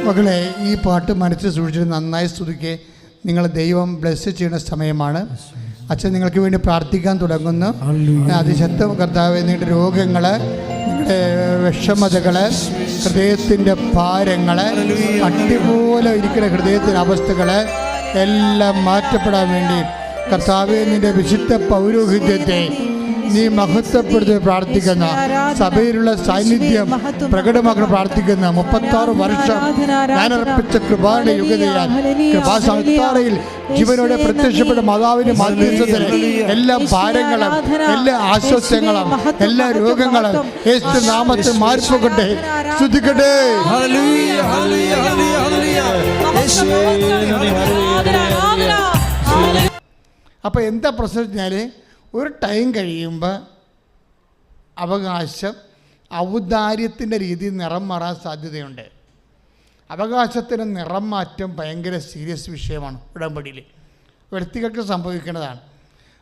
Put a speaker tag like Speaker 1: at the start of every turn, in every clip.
Speaker 1: മക്കളെ, ഈ പാട്ട് മനസ്സിൽ സൂക്ഷിച്ചിട്ട് നന്നായി സ്തുതിക്കെ. നിങ്ങളെ ദൈവം ബ്ലെസ് ചെയ്യുന്ന സമയമാണ്. അച്ഛൻ നിങ്ങൾക്ക് വേണ്ടി പ്രാർത്ഥിക്കാൻ തുടങ്ങുന്നു. അതിശക്ത കർത്താവേ, നിങ്ങളുടെ രോഗങ്ങൾ, നിങ്ങളുടെ വിഷമതകൾ, ഹൃദയത്തിൻ്റെ ഭാരങ്ങൾ, അടിപോലെ ഇരിക്കുന്ന ഹൃദയത്തിൻ്റെ അവസ്ഥകൾ എല്ലാം മാറ്റപ്പെടാൻ വേണ്ടി കർത്താവേ, നിന്റെ വിശുദ്ധ പൗരോഹിത്യത്തെ നീ മഹത്വപ്പെടുത്തി പ്രാർത്ഥിക്കുന്ന, സഭയിലുള്ള സാന്നിധ്യം പ്രകടമാക്കണം പ്രാർത്ഥിക്കുന്ന 36 വർഷം ഞാൻ അർപ്പിച്ച കൃപായുടെ യുഗതയാൽ കൃപാസംസ്ഥാനയിൽ ജീവനോടെ പ്രത്യക്ഷപ്പെട്ട മാതാവിന്റെ മധ്യസ്ഥത്തിൽ എല്ലാ ഭാരങ്ങളും, എല്ലാ ആശ്വാസങ്ങളും, എല്ലാ രോഗങ്ങളും യേശു നാമത്തിൽ മാറിപ്പോകട്ടെ. സ്തുതിക്കട്ടെ. അപ്പോൾ എന്താ പ്രശ്നം വെച്ചാൽ, ഒരു ടൈം കഴിയുമ്പോൾ അവകാശം ഔദാര്യത്തിൻ്റെ രീതിയിൽ നിറം മാറാൻ സാധ്യതയുണ്ട്. അവകാശത്തിന് നിറം മാറ്റം ഭയങ്കര സീരിയസ് വിഷയമാണ്. ഉടമ്പടിയിൽ വ്യക്തികൾക്ക് സംഭവിക്കുന്നതാണ്.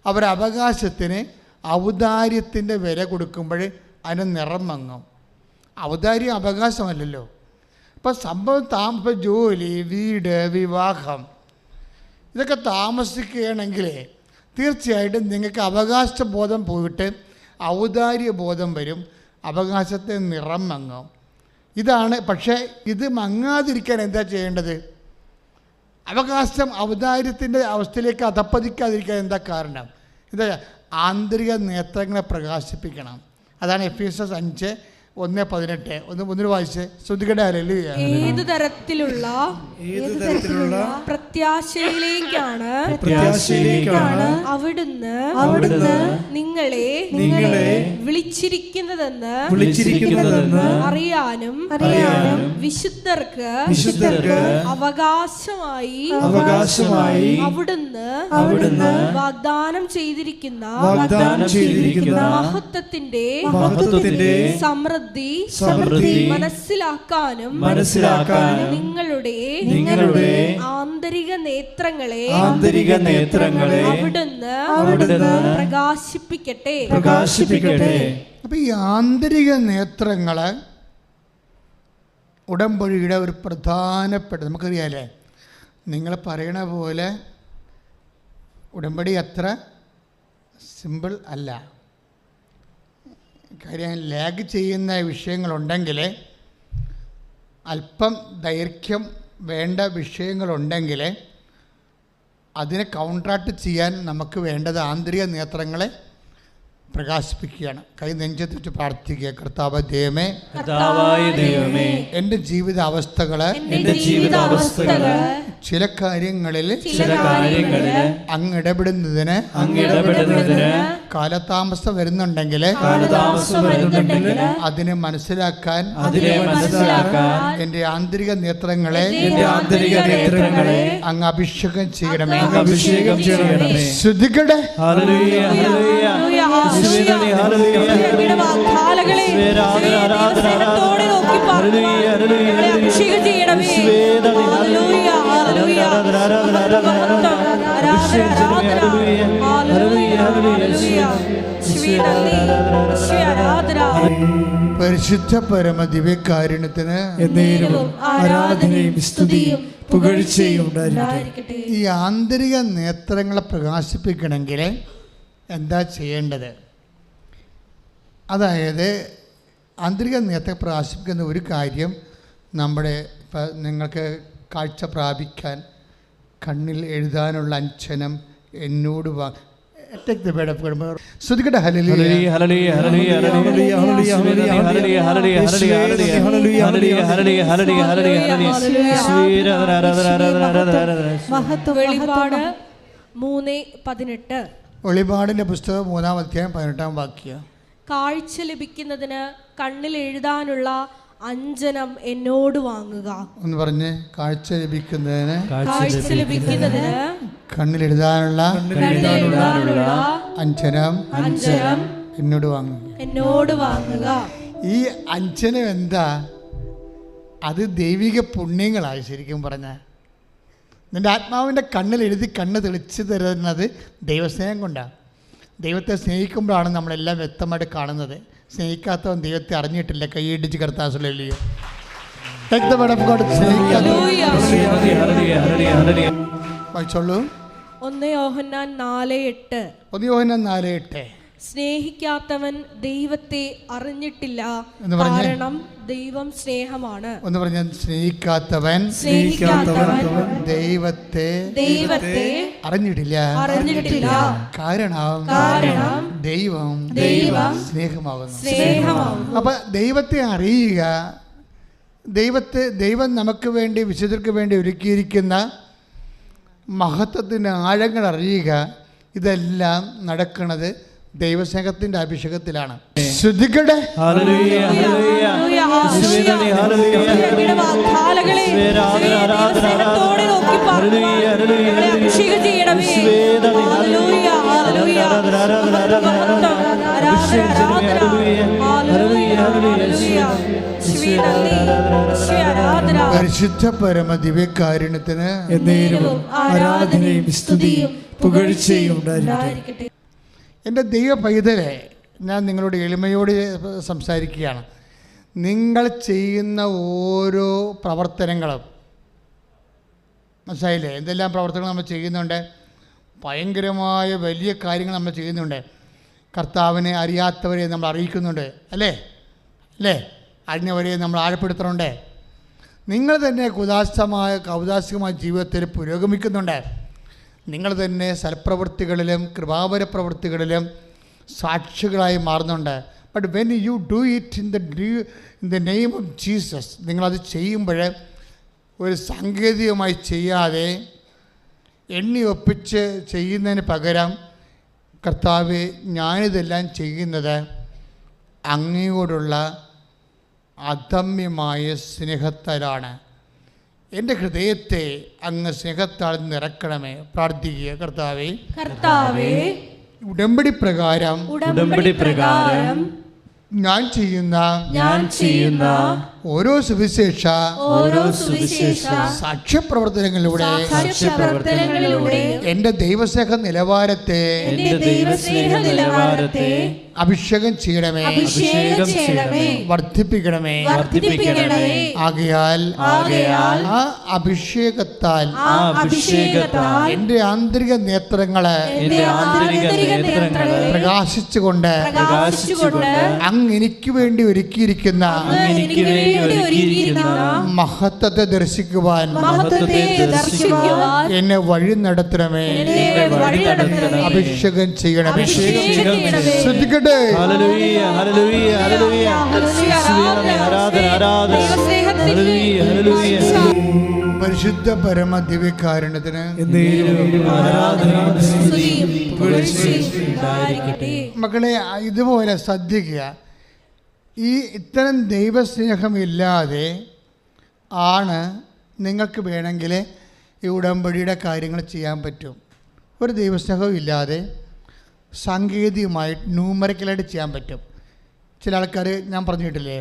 Speaker 1: അവരവകാശത്തിന് ഔദാര്യത്തിൻ്റെ വില കൊടുക്കുമ്പോൾ അതിന് നിറം മങ്ങും. ഔദാര്യം അവകാശമല്ലല്ലോ. അപ്പോൾ സംഭവം ഇപ്പോൾ ജോലി, വീട്, വിവാഹം ഇതൊക്കെ താമസിക്കുകയാണെങ്കിൽ തീർച്ചയായിട്ടും നിങ്ങൾക്ക് അവകാശബോധം പോയിട്ട് ഔദാര്യബോധം വരും. അവകാശത്തെ നിറം മങ്ങും. ഇതാണ്. പക്ഷേ ഇത് മങ്ങാതിരിക്കാൻ എന്താ ചെയ്യേണ്ടത്? അവകാശം ഔദാര്യത്തിൻ്റെ അവസ്ഥയിലേക്ക് അധപ്പതിക്കാതിരിക്കാൻ എന്താ കാരണം? എന്താ? ആന്തരിക നേത്രങ്ങളെ പ്രകാശിപ്പിക്കണം. അതാണ് എഫേസ്യർ 5:1-18. ഒന്ന് വായിച്ച് ശ്രദ്ധിക്കട്ടെ. ഹല്ലേലൂയ.
Speaker 2: ഏത് തരത്തിലുള്ള പ്രത്യാശയിലേക്കാണ് അവിടുന്ന് നിങ്ങളെ വിളിച്ചിരിക്കുന്നതെന്ന് അറിയാനും വിശുദ്ധർക്ക് അവകാശമായി അവിടുന്ന് വാഗ്ദാനം ചെയ്തിരിക്കുന്ന മഹത്വത്തിന്റെ സമൃദ്ധി മനസ്സിലാക്കാനും നിങ്ങളുടെ ആന്തരിക നേത്രങ്ങളെ അവിടുന്ന് പ്രകാശിപ്പിക്കട്ടെ.
Speaker 1: അപ്പൊ ഈ ആന്തരിക നേത്രങ്ങള് ഉടമ്പടിയുടെ ഒരു പ്രധാനപ്പെട്ട, നമുക്കറിയാലേ, നിങ്ങൾ പറയണ പോലെ ഉടമ്പടി അത്ര സിമ്പിൾ അല്ല. കാര്യം ലാഗ് ചെയ്യുന്ന വിഷയങ്ങളുണ്ടെങ്കിൽ, അല്പം ദൈർഘ്യം വേണ്ട വിഷയങ്ങളുണ്ടെങ്കിൽ അതിനെ കൗണ്ടറാക്ട് ചെയ്യാൻ നമുക്ക് വേണ്ടത് ആന്തരിക നേത്രങ്ങളെ പ്രകാശിപ്പിക്കുകയാണ്. കൈ നെഞ്ചത്ത് വെച്ച് പ്രാർത്ഥിക്കുക. കർത്താവ് ദൈവമേ, എൻ്റെ ജീവിത അവസ്ഥകള് ചില കാര്യങ്ങളിൽ അങ്ങ് ഇടപെടുന്നതിന് കാലതാമസം വരുന്നുണ്ടെങ്കിൽ അതിനെ മനസ്സിലാക്കാൻ എൻ്റെ ആന്തരിക നേത്രങ്ങളെ അങ്ങ് അഭിഷേകം ചെയ്യണമേ. ശ്രദ്ധിക്കട്ടെ. പരിശുദ്ധ പരമ ദിവ്യകാരുണ്യത്തിന്
Speaker 3: ആരാധനയും സ്തുതിയും പുകഴ്ചയും ഉണ്ടായിരിക്കട്ടെ.
Speaker 1: ഈ ആന്തരിക നേത്രങ്ങളെ പ്രകാശിപ്പിക്കണമെങ്കിൽ എന്താ ചെയ്യേണ്ടത്? അതായത് ആന്തരിക നേത്രത്തെ പ്രകാശിപ്പിക്കുന്ന ഒരു കാര്യം, നമ്മുടെ ഇപ്പം നിങ്ങൾക്ക് കാഴ്ച പ്രാപിക്കാൻ കണ്ണിൽ എഴുതാനുള്ള അഞ്ജനം എന്നോട് ശ്രദ്ധിക്കട്ടെ. വെളിപാടിന്റെ പുസ്തകം 3:18
Speaker 2: കാഴ്ച ലഭിക്കുന്നതിന് കണ്ണിൽ എഴുതാനുള്ള അഞ്ജനം എന്നോട് വാങ്ങുക.
Speaker 1: ഒന്ന് പറഞ്ഞ്. കാഴ്ച ലഭിക്കുന്നതിന് കണ്ണിൽ എഴുതാനുള്ള അഞ്ജനം എന്നോട് വാങ്ങുക. ഈ അഞ്ജനം എന്താ? അത് ദൈവിക പുണ്യങ്ങളായി. ശരിക്കും പറഞ്ഞ നിന്റെ ആത്മാവിൻ്റെ കണ്ണിൽ എഴുതി കണ്ണ് തെളിച്ച് തരുന്നത് ദൈവസ്നേഹം കൊണ്ടാണ്. ദൈവത്തെ സ്നേഹിക്കുമ്പോഴാണ് നമ്മളെല്ലാം വ്യക്തമായിട്ട് കാണുന്നത്. സ്നേഹിക്കാത്തവൻ ദൈവത്തെ അറിഞ്ഞിട്ടില്ല. കൈയിടിച്ച് കർത്താസുലല്ലോ. Take the word of God.
Speaker 2: Hallelujah.
Speaker 1: വായിച്ചോളൂ.
Speaker 2: 1 യോഹന്നാൻ 4:8.
Speaker 1: 1 യോഹന്നാൻ 4:8.
Speaker 2: സ്നേഹിക്കാത്തവൻ ദൈവത്തെ അറിഞ്ഞിട്ടില്ല,
Speaker 1: എന്ന് പറഞ്ഞേ.
Speaker 2: കാരണം ദൈവം സ്നേഹമാണ്.
Speaker 1: ഒന്ന് പറഞ്ഞ സ്നേഹിക്കാത്തവൻ ദൈവത്തെ അറിഞ്ഞിട്ടില്ല, കാരണം ദൈവം സ്നേഹമാകുന്നു. അപ്പൊ ദൈവത്തെ അറിയുക, ദൈവം നമുക്ക് വേണ്ടി, വിശുദ്ധർക്ക് വേണ്ടി ഒരുക്കിയിരിക്കുന്ന മഹത്വത്തിൻ്റെ ആഴങ്ങൾ അറിയുക, ഇതെല്ലാം നടക്കുന്നത് ദൈവസ്നേഹത്തിന്റെ അഭിഷേകത്തിലാണ്. ശ്രദ്ധിക്കട്ടെ. പരിശുദ്ധ പരമ ദിവ്യകാരുണ്യത്തിന്
Speaker 3: ആരാധനയും സ്തുതിയും പുകഴ്ചയും ഉണ്ടായിരിക്കട്ടെ.
Speaker 1: എൻ്റെ ദൈവ പൈതലെ, ഞാൻ നിങ്ങളോട് എളിമയോട് സംസാരിക്കുകയാണ്. നിങ്ങൾ ചെയ്യുന്ന ഓരോ പ്രവർത്തനങ്ങളും, മനസ്സിലായില്ലേ? എന്തെല്ലാം പ്രവർത്തനങ്ങൾ നമ്മൾ ചെയ്യുന്നുണ്ട്? ഭയങ്കരമായ വലിയ കാര്യങ്ങൾ നമ്മൾ ചെയ്യുന്നുണ്ട്. കർത്താവിനെ അറിയാത്തവരെ നമ്മൾ അറിയിക്കുന്നുണ്ട്, അല്ലേ? അറിഞ്ഞവരെ നമ്മൾ ആഴപ്പെടുത്തുന്നുണ്ട്. നിങ്ങൾ തന്നെ ഔദാസികമായ ജീവിതത്തിൽ പുരോഗമിക്കുന്നുണ്ട്. നിങ്ങൾ തന്നെ സൽപ്രവൃത്തികളിലും കൃപാവര പ്രവൃത്തികളിലും സാക്ഷികളായി മാറുന്നുണ്ട്. But when you do it in the name of Jesus, നിങ്ങളത് ചെയ്യുമ്പോൾ ഒരു സാങ്കേതികമായി ചെയ്യാതെ എണ്ണി ഒപ്പിച്ച് ചെയ്യുന്നതിന് പകരം, കർത്താവേ, ഞാനിതെല്ലാം ചെയ്യുന്നത് അങ്ങയോടുള്ള അദമ്യമായ സ്നേഹത്താലാണ്. എൻ്റെ ഹൃദയത്തെ അങ്ങ് സ്നേഹത്താൽ നിറക്കണമേ. പ്രാർത്ഥിക്കുക. കർത്താവേ, ഉടമ്പടി പ്രകാരം ഞാൻ ചെയ്യുന്ന ഓരോ സുവിശേഷ സാക്ഷ്യപ്രവർത്തനങ്ങളിലൂടെ എൻ്റെ ദൈവസ്നേഹ നിലവാരത്തെ അഭിഷേകം ചെയ്യണമേ, വർദ്ധിപ്പിക്കണമേ. ആകയാൽ ആ അഭിഷേകത്താൽ എൻ്റെ ആന്തരിക നേത്രങ്ങളെ പ്രകാശിച്ചുകൊണ്ട് അങ്ങ് എനിക്ക് വേണ്ടി ഒരുക്കിയിരിക്കുന്ന മഹത്വത്തെ ദർശിക്കുവാൻ എന്നെ വഴി നടത്തണമേ, അഭിഷേകം ചെയ്യണമേ. ശ്രദ്ധിക്കട്ടെ. പരിശുദ്ധ പരമ ദിവ്യകാരുണ്യത്തിന് മക്കളെ, ഇതുപോലെ ശ്രദ്ധിക്കുക. ഇത്തരം ദൈവസ്നേഹമില്ലാതെ ആണ് നിങ്ങൾക്ക് വേണമെങ്കിൽ ഈ ഉടമ്പടിയുടെ കാര്യങ്ങൾ ചെയ്യാൻ പറ്റും. ഒരു ദൈവസ്നേഹവും ഇല്ലാതെ സാങ്കേതികമായിട്ട് ന്യൂമറിക്കലായിട്ട് ചെയ്യാൻ പറ്റും. ചില ആൾക്കാർ, ഞാൻ പറഞ്ഞിട്ടില്ലേ,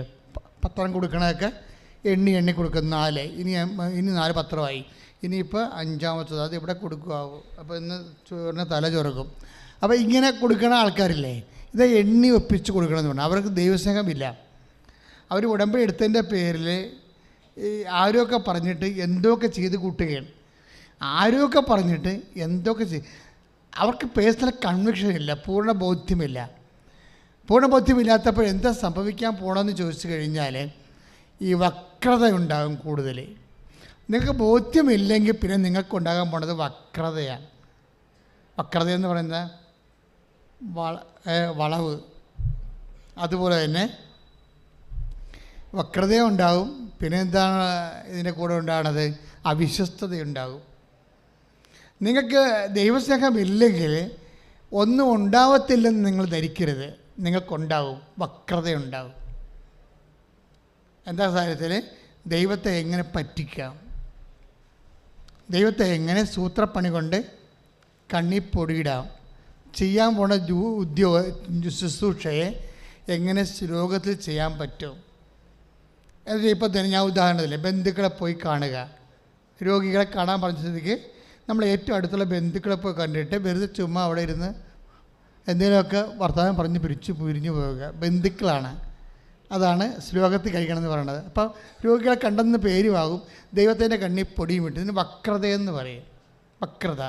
Speaker 1: പത്രം കൊടുക്കണതൊക്കെ എണ്ണി കൊടുക്കും. 4, ഇനി 4 പത്രമായി, ഇനിയിപ്പോൾ 5-ാമത്തത് അത് ഇവിടെ കൊടുക്കുമാവും. അപ്പോൾ ഇന്ന് ചോറിന് തല ചൊറുക്കും. അപ്പോൾ ഇങ്ങനെ കൊടുക്കണ ആൾക്കാരില്ലേ, ഇത് എണ്ണി ഒപ്പിച്ച് കൊടുക്കണമെന്ന് പറഞ്ഞാൽ അവർക്ക് ദൈവസ്നേഹമില്ല. അവർ ഉടമ്പടി എടുത്തതിൻ്റെ പേരിൽ ആരൊക്കെ പറഞ്ഞിട്ട് എന്തൊക്കെ ചെയ്ത് കൂട്ടുകയാണ്. ആരൊക്കെ പറഞ്ഞിട്ട് എന്തൊക്കെ അവർക്ക് പേഴ്സണൽ കൺവിക്ഷൻ ഇല്ല, പൂർണ്ണ ബോധ്യമില്ലാത്തപ്പോൾ എന്താ സംഭവിക്കാൻ പോകണമെന്ന് ചോദിച്ചു കഴിഞ്ഞാൽ ഈ വക്രത ഉണ്ടാകും കൂടുതൽ. നിങ്ങൾക്ക് ബോധ്യമില്ലെങ്കിൽ പിന്നെ നിങ്ങൾക്കുണ്ടാകാൻ പോണത് വക്രതയാണ്. വക്രത എന്ന് പറയുന്നത് വളവ്. അതുപോലെ തന്നെ വക്രതയുണ്ടാകും. പിന്നെ എന്താണ് ഇതിൻ്റെ കൂടെ ഉണ്ടാകുന്നത്? അവിശ്വസ്തതയുണ്ടാകും. നിങ്ങൾക്ക് ദൈവസ്നേഹമില്ലെങ്കിൽ ഒന്നും ഉണ്ടാവത്തില്ലെന്ന് നിങ്ങൾ ധരിക്കരുത്. നിങ്ങൾക്കുണ്ടാവും, വക്രതയുണ്ടാവും. എന്താ കാര്യത്തിൽ ദൈവത്തെ എങ്ങനെ പറ്റിക്കാം, ദൈവത്തെ എങ്ങനെ സൂത്രപ്പണി കൊണ്ട് കണ്ണിപ്പൊടിയിടാം, ചെയ്യാൻ പോണ ശുശ്രൂഷയെ എങ്ങനെ ലോകത്തിൽ ചെയ്യാൻ പറ്റും. എന്നിട്ട് ഇപ്പോൾ തന്നെ ഞാൻ ഉദാഹരണത്തില്ലേ, ബന്ധുക്കളെ പോയി കാണുക. രോഗികളെ കാണാൻ പറഞ്ഞ സ്ഥിതിക്ക് നമ്മൾ ഏറ്റവും അടുത്തുള്ള ബന്ധുക്കളെ പോയി കണ്ടിട്ട് വെറുതെ ചുമ്മാ അവിടെ ഇരുന്ന് എന്തെങ്കിലുമൊക്കെ വർത്തമാനം പറഞ്ഞ് പിരിഞ്ഞു പോവുക. ബന്ധുക്കളാണ്, അതാണ് ശ്ലോകത്തിൽ കഴിക്കണമെന്ന് പറയുന്നത്. അപ്പോൾ രോഗികളെ കണ്ടെന്ന് പേരുമാകും, ദൈവത്തിൻ്റെ കണ്ണിൽ പൊടിയും വിട്ട്. ഇതിന് വക്രതയെന്ന് പറയും. വക്രത.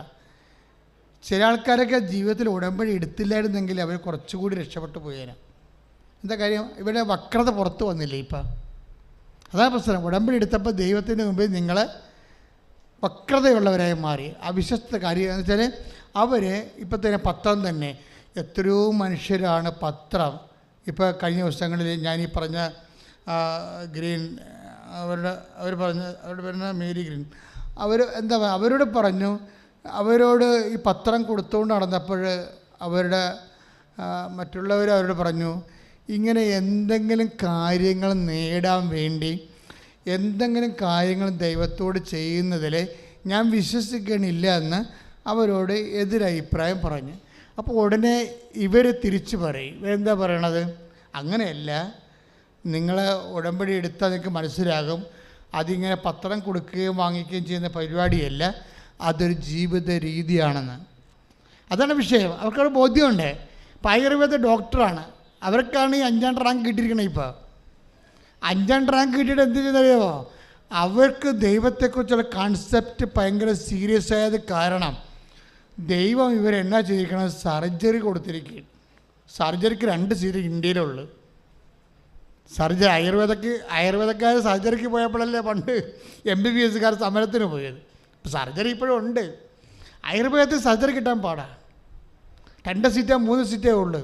Speaker 1: ചില ആൾക്കാരൊക്കെ ജീവിതത്തിൽ ഉടമ്പടി എടുത്തില്ലായിരുന്നെങ്കിൽ അവർ കുറച്ചുകൂടി രക്ഷപ്പെട്ടു പോയേനെ. എന്താ കാര്യം? ഇവിടെ വക്രത പുറത്ത് വന്നില്ലേ ഇപ്പം? അതാണ് പ്രശ്നം. ഉടമ്പടി എടുത്തപ്പോൾ ദൈവത്തിൻ്റെ മുമ്പിൽ നിങ്ങൾ വക്രതയുള്ളവരായി മാറി. അവിശ്വസ്ത കാര്യം എന്ന് വെച്ചാൽ അവർ ഇപ്പം തന്നെ പത്രം തന്നെ എത്രയോ മനുഷ്യരാണ് പത്രം. ഇപ്പോൾ കഴിഞ്ഞ ദിവസങ്ങളിൽ ഞാൻ ഈ പറഞ്ഞ ഗ്രീൻ അവരുടെ പറഞ്ഞ മേരി ഗ്രീൻ അവരോട് പറഞ്ഞു, അവരോട് ഈ പത്രം കൊടുത്തുകൊണ്ട് നടന്നപ്പോൾ മറ്റുള്ളവർ അവരോട് പറഞ്ഞു, ഇങ്ങനെ എന്തെങ്കിലും കാര്യങ്ങൾ നേടാൻ വേണ്ടി എന്തെങ്കിലും കാര്യങ്ങൾ ദൈവത്തോട് ചെയ്യുന്നതിൽ ഞാൻ വിശ്വസിക്കണില്ല എന്ന് അവരോട് എതിരഭിപ്രായം പറഞ്ഞു. അപ്പോൾ ഉടനെ ഇവർ തിരിച്ചു പറയും. ഇവരെന്താ പറയണത്? അങ്ങനെയല്ല, നിങ്ങൾ ഉടമ്പടി എടുത്താൽ നിങ്ങൾക്ക് മനസ്സിലാകും, അതിങ്ങനെ പത്രം കൊടുക്കുകയും വാങ്ങിക്കുകയും ചെയ്യുന്ന പരിപാടിയല്ല, അതൊരു ജീവിത രീതിയാണെന്ന്. അതാണ് വിഷയം. അവർക്കൊരു ബോധ്യമുണ്ട്. ഇപ്പോൾ ആയുർവേദ ഡോക്ടറാണ്, അവർക്കാണ് ഈ 5ാം റാങ്ക് കിട്ടിയിരിക്കണത്. ഇപ്പോൾ 5ാം റാങ്ക് കിട്ടിയിട്ട് എന്ത് ചെയ്യുന്നറിയാമോ? അവർക്ക് ദൈവത്തെക്കുറിച്ചുള്ള കോൺസെപ്റ്റ് ഭയങ്കര സീരിയസ് ആയത് കാരണം ദൈവം ഇവരെന്നാ ചെയ്തിരിക്കണം? സർജറി കൊടുത്തിരിക്കും. സർജറിക്ക് 2 സീറ്റ് ഇന്ത്യയിലുള്ളൂ. സർജറി ആയുർവേദക്കാർ സർജറിക്ക് പോയപ്പോഴല്ലേ പണ്ട് MBBSക്കാർ സമരത്തിന് പോയത്. സർജറി ഇപ്പോഴും ഉണ്ട്. ആയുർവേദത്തിൽ സർജറി കിട്ടാൻ പാടാ. 2 സീറ്റോ 3 സീറ്റേ ഉള്ളൂ.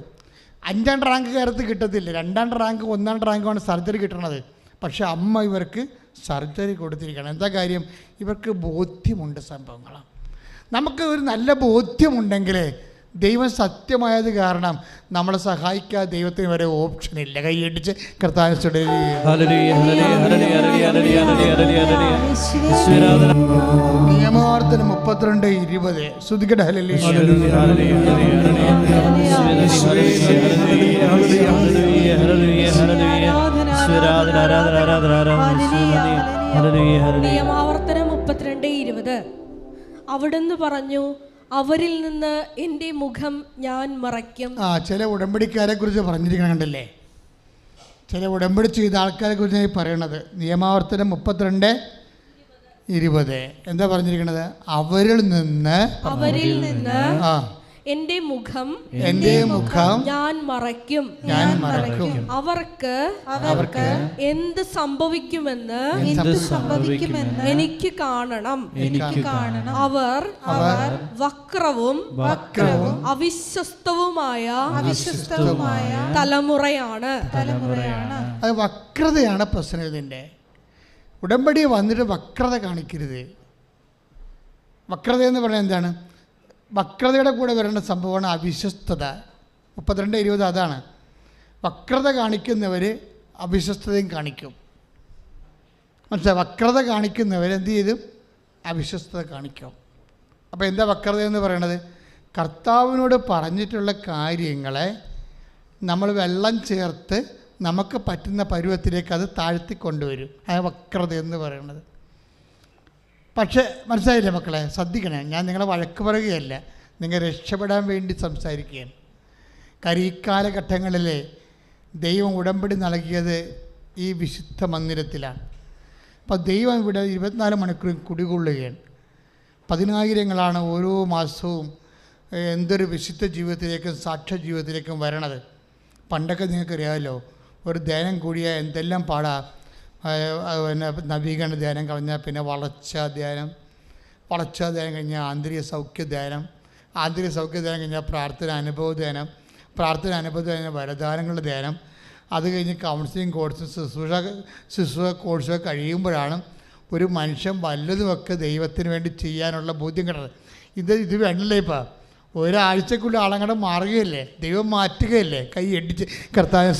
Speaker 1: 5ാം റാങ്കുകാരത്ത് കിട്ടത്തില്ല. 2ാം റാങ്ക് 1ാം റാങ്കുമാണ് സർജറി കിട്ടണത്. പക്ഷെ അമ്മ ഇവർക്ക് സർജറി കൊടുത്തിരിക്കണം. എന്താ കാര്യം? ഇവർക്ക് ബോധ്യമുണ്ട് സംഭവങ്ങളാണ്. നമുക്ക് ഒരു നല്ല ബോധ്യമുണ്ടെങ്കിൽ ദൈവം സത്യമായത് കാരണം നമ്മളെ സഹായിക്കാൻ ദൈവത്തിന് വരെ ഓപ്ഷനില്ല. കൈയടിച്ച് കർത്താവിനോട് നിയമാവർത്തനം 32:20 ശ്രുതിക്കട്ടെ.
Speaker 2: നിയമാവർത്തനം 32:20 അവിടുന്ന് പറഞ്ഞു, അവരിൽ നിന്ന് എൻ്റെ മുഖം ഞാൻ മറയ്ക്കും.
Speaker 1: ചില ഉടമ്പടിക്കാരെ കുറിച്ച് പറഞ്ഞിരിക്കണം, കണ്ടല്ലേ? ചില ഉടമ്പടി ചെയ്ത ആൾക്കാരെ കുറിച്ച് പറയണത്. നിയമാവർത്തനം 32:20 എന്താ പറഞ്ഞിരിക്കണത്? അവരിൽ നിന്ന്
Speaker 2: എൻ്റെ മുഖം ഞാൻ മറയ്ക്കും. അവർക്ക് എന്ത് സംഭവിക്കുമെന്ന് എനിക്ക് കാണണം. അവർ വക്രവും അവിശ്വസ്തവുമായ തലമുറയാണ്.
Speaker 1: അത് വക്രതയാണ് പ്രശ്നം. ഇതിൻ്റെ ഉടമ്പടി വന്നിട്ട് വക്രത കാണിക്കരുത്. വക്രത എന്ന് പറയുന്നത് എന്താണ്? വക്രതയുടെ കൂടെ വരേണ്ട സംഭവമാണ് അവിശ്വസ്തത. 32:20 അതാണ്. വക്രത കാണിക്കുന്നവർ അവിശ്വസ്തതയും കാണിക്കും. മനസ്സിലായി? വക്രത കാണിക്കുന്നവർ എന്ത് ചെയ്തും അവിശ്വസ്തത കാണിക്കും. അപ്പോൾ എന്താ വക്രത എന്ന് പറയണത്? കർത്താവിനോട് പറഞ്ഞിട്ടുള്ള കാര്യങ്ങളെ നമ്മൾ വെള്ളം ചേർത്ത് നമുക്ക് പറ്റുന്ന പരുവത്തിലേക്ക് അത് താഴ്ത്തിക്കൊണ്ടുവരും. അത് വക്രത എന്ന് പറയുന്നത്. പക്ഷേ മനസ്സിലായില്ലേ മക്കളെ? ശ്രദ്ധിക്കണേ, ഞാൻ നിങ്ങളെ വഴക്ക് പറയുകയല്ല, നിങ്ങൾ രക്ഷപ്പെടാൻ വേണ്ടി സംസാരിക്കുകയാണ്. കാര്യം ഈ കാലഘട്ടങ്ങളിൽ ദൈവം ഉടമ്പടി നൽകിയത് ഈ വിശുദ്ധ മന്ദിരത്തിലാണ്. അപ്പോൾ ദൈവം ഇവിടെ 24 മണിക്കൂറും കുടികൊള്ളുകയാണ്. 10,000ങ്ങളാണ് ഓരോ മാസവും എന്തൊരു വിശുദ്ധ ജീവിതത്തിലേക്കും സാക്ഷ്യ ജീവിതത്തിലേക്കും വരണത്. പണ്ടൊക്കെ നിങ്ങൾക്കറിയാമല്ലോ, ഒരു ധ്യാനം കൂടിയാൽ എന്തെല്ലാം പാടാ. പിന്നെ നവീകരണ ധ്യാനം കഴിഞ്ഞാൽ പിന്നെ വളർച്ചാ ധ്യാനം കഴിഞ്ഞാൽ ആന്തരിക സൗഖ്യ ധ്യാനം കഴിഞ്ഞാൽ പ്രാർത്ഥന അനുഭവ ധ്യാനം വരദാനങ്ങളുടെ ധ്യാനം, അത് കഴിഞ്ഞ് കൗൺസിലിംഗ് കോഴ്സും ശുശ്രൂഷ കോഴ്സൊക്കെ കഴിയുമ്പോഴാണ് ഒരു മനുഷ്യൻ വല്ലതുമൊക്കെ ദൈവത്തിന് വേണ്ടി ചെയ്യാനുള്ള ബോധ്യം കിട്ടുന്നത്. ഇത് വേണ്ടല്ലേ? ഇപ്പം ഒരാഴ്ചക്കുള്ളിൽ ആളങ്ങടെ മാറുകയല്ലേ, ദൈവം മാറ്റുകയല്ലേ. കൈ അടിച്ച് കർത്താവിനെ